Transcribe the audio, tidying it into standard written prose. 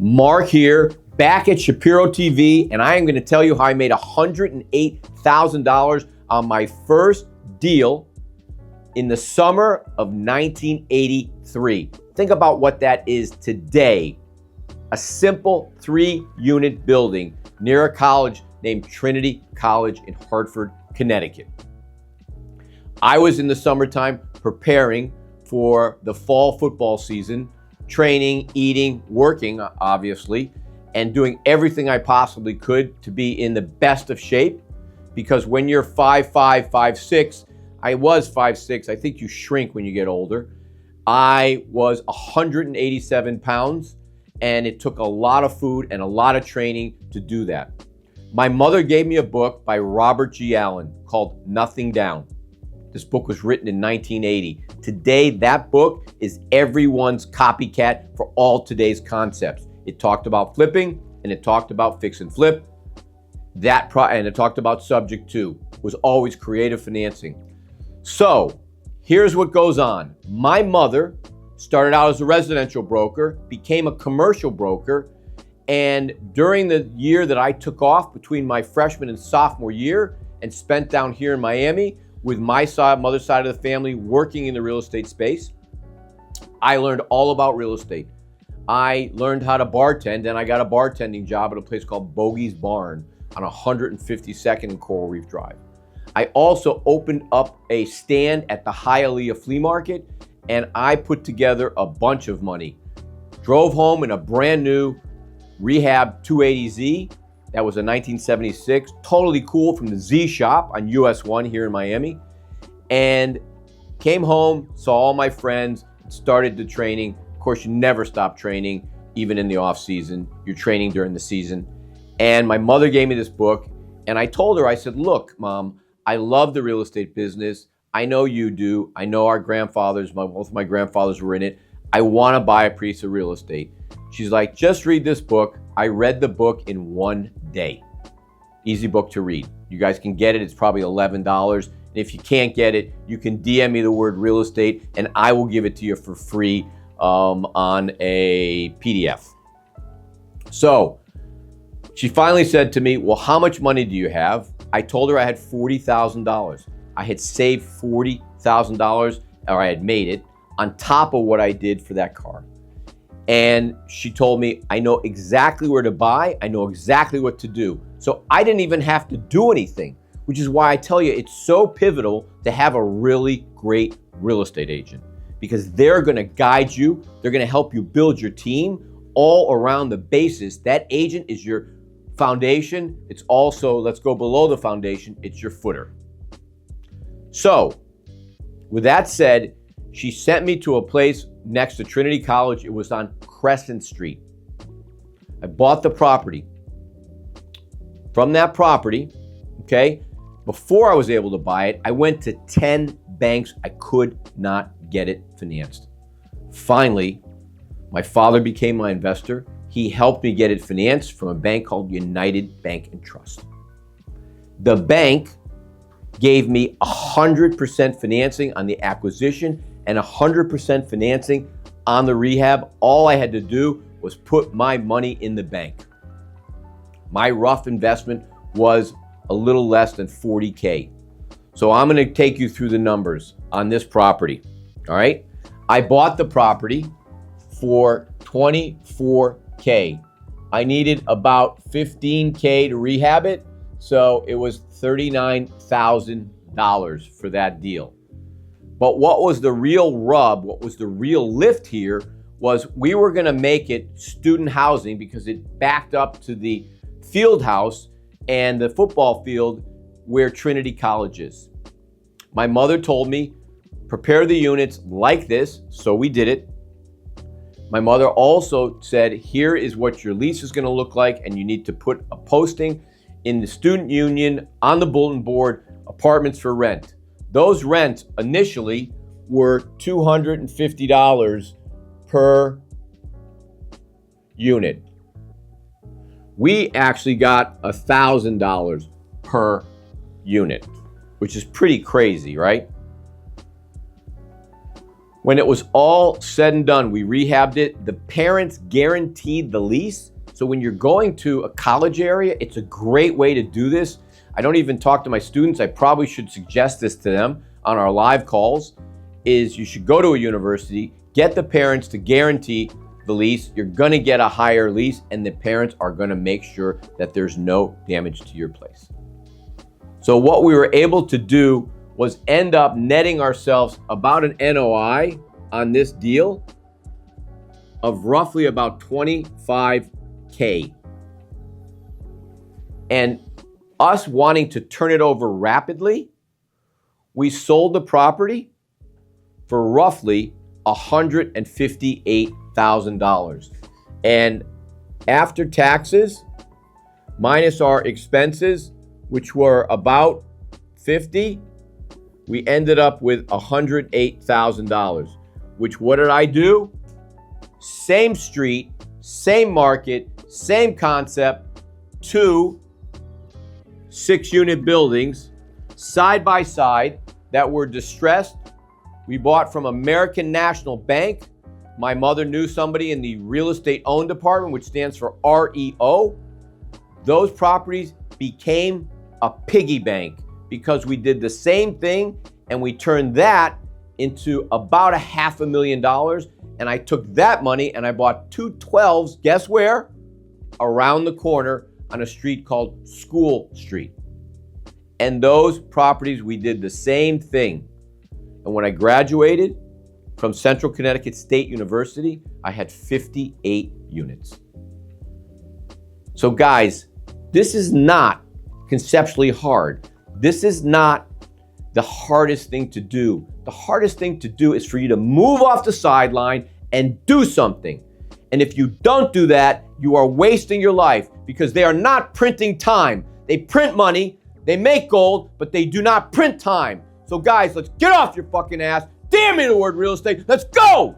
Mark here, back at Shapiro TV, and I am going to tell you how I made $108,000 on my first deal in the summer of 1983. Think about what that is today. A simple 3-unit building near a college named Trinity College in Hartford, Connecticut. I was in the summertime preparing for the fall football season, training, eating, working, obviously, and doing everything I possibly could to be in the best of shape. Because when you're 5'5", 5'6", I was 5'6", I think you shrink when you get older. I was 187 pounds, and it took a lot of food and a lot of training to do that. My mother gave me a book by Robert G. Allen called Nothing Down. This book was written in 1980. Today, that book is everyone's copycat for all today's concepts. It talked about flipping, and it talked about fix and flip. And it talked about subject to, was always creative financing. So, here's what goes on. My mother started out as a residential broker, became a commercial broker, and during the year that I took off between my freshman and sophomore year and spent down here in Miami with my mother's side of the family working in the real estate space, I learned all about real estate. I learned how to bartend, and I got a bartending job at a place called Bogey's Barn on 152nd and Coral Reef Drive. I also opened up a stand at the Hialeah Flea Market, and I put together a bunch of money. Drove home in a brand new Rehab 280Z. That was a 1976, totally cool, from the Z shop on US 1 here in Miami. And came home, saw all my friends, started the training. Of course, you never stop training, even in the off season. You're training during the season. And my mother gave me this book, and I told her, I said, look, Mom, I love the real estate business. I know you do. I know our grandfathers, both of my grandfathers were in it. I want to buy a piece of real estate. She's like, just read this book. I read the book in one day. Easy book to read. You guys can get it. It's probably $11. And if you can't get it, you can DM me the word real estate, and I will give it to you for free on a PDF. So she finally said to me, well, how much money do you have? I told her I had $40,000. I had saved $40,000, or I had made it, on top of what I did for that car. And she told me, I know exactly where to buy. I know exactly what to do. So I didn't even have to do anything, which is why I tell you it's so pivotal to have a really great real estate agent, because they're going to guide you. They're going to help you build your team all around the basis. That agent is your foundation. It's also, let's go below the foundation, it's your footer. So with that said, she sent me to a place next to Trinity College. It was on Crescent Street. I bought the property. From that property, okay, before I was able to buy it, I went to 10 banks. I could not get it financed. Finally, my father became my investor. He helped me get it financed from a bank called United Bank and Trust. The bank gave me 100% financing on the acquisition and 100% financing on the rehab. All I had to do was put my money in the bank. My rough investment was a little less than $40K. So I'm going to take you through the numbers on this property. All right. I bought the property for $24K. I needed about $15K to rehab it. So it was $39,000 for that deal. But what was the real rub, what was the real lift here, was we were going to make it student housing because it backed up to the field house and the football field where Trinity College is. My mother told me, prepare the units like this, so we did it. My mother also said, here is what your lease is going to look like, and you need to put a posting in the student union on the bulletin board, apartments for rent. Those rents initially were $250 per unit. We actually got $1,000 per unit, which is pretty crazy, right? When it was all said and done, we rehabbed it. The parents guaranteed the lease. So when you're going to a college area, it's a great way to do this. I don't even talk to my students. I probably should suggest this to them on our live calls, is you should go to a university, get the parents to guarantee the lease. You're gonna get a higher lease, and the parents are gonna make sure that there's no damage to your place. So what we were able to do was end up netting ourselves about an NOI on this deal of roughly about $25K. And us wanting to turn it over rapidly, we sold the property for roughly $158,000. And after taxes, minus our expenses, which were about $50,000, we ended up with $108,000, which what did I do? Same street, same market, same concept, 2 6-unit buildings side by side that were distressed. We bought from American National Bank. My mother knew somebody in the real estate owned department, which stands for REO. Those properties became a piggy bank because we did the same thing and we turned that into about $500,000. And I took that money and I bought 2 12s, guess where? Around the corner on a street called School Street. And those properties, we did the same thing. And when I graduated from Central Connecticut State University, I had 58 units. So guys, this is not conceptually hard. This is not the hardest thing to do. The hardest thing to do is for you to move off the sideline and do something. And if you don't do that, you are wasting your life because they are not printing time. They print money, they make gold, but they do not print time. So guys, let's get off your fucking ass. Damn me the word real estate. Let's go!